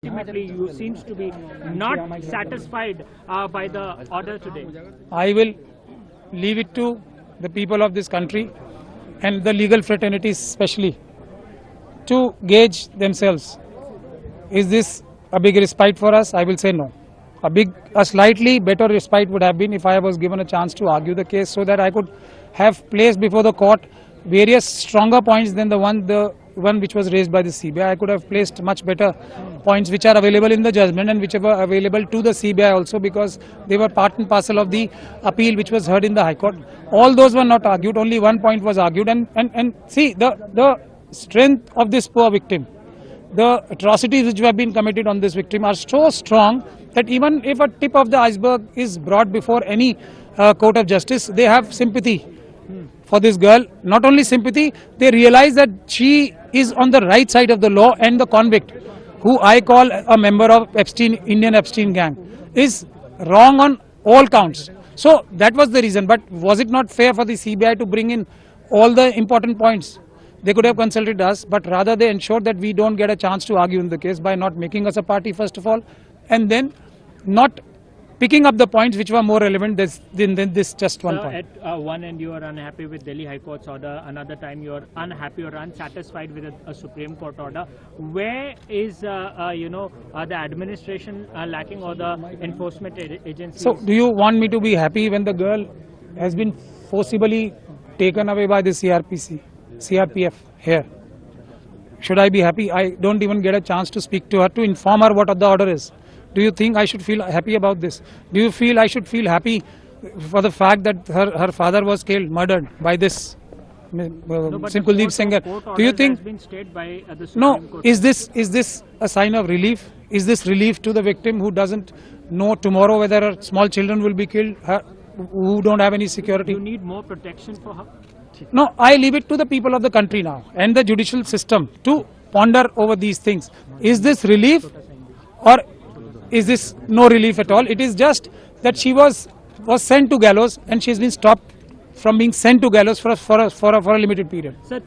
Ultimately, you seems to be not satisfied by the order today. I will leave it to the people of this country and the legal fraternities especially to gauge themselves. Is this a big respite for us? I will say no. A slightly better respite would have been if I was given a chance to argue the case so that I could have placed before the court various stronger points than the one which was raised by the CBI. I could have placed much better points which are available in the judgment and which were available to the CBI also, because they were part and parcel of the appeal which was heard in the High Court. All those were not argued, only one point was argued, and see the strength of this poor victim. The atrocities which have been committed on this victim are so strong that even if a tip of the iceberg is brought before any court of justice, they have sympathy for this girl. Not only sympathy, they realize that she is on the right side of the law, and the convict, who I call a member of Indian Epstein gang, is wrong on all counts. So that was the reason. But was it not fair for the CBI to bring in all the important points? They could have consulted us, but rather they ensured that we don't get a chance to argue in the case by not making us a party first of all, and then not picking up the points which were more relevant than this just one point. At one end you are unhappy with Delhi High Court's order, another time you are unhappy or unsatisfied with a Supreme Court order. Where is the administration lacking, or the enforcement agencies? So do you want me to be happy when the girl has been forcibly taken away by the CRPF here? Should I be happy? I don't even get a chance to speak to her, to inform her what the order is. Do you think I should feel happy about this? Do you feel I should feel happy for the fact that her father was killed, murdered by this Kuldeep Sengar? Do you think? No. Is this a sign of relief? Is this relief to the victim who doesn't know tomorrow whether her small children will be killed, who don't have any security? You need more protection for her? No, I leave it to the people of the country now and the judicial system to ponder over these things. Is this relief, or is this no relief at all? It is just that she was sent to gallows, and she has been stopped from being sent to gallows for a limited period. Sir,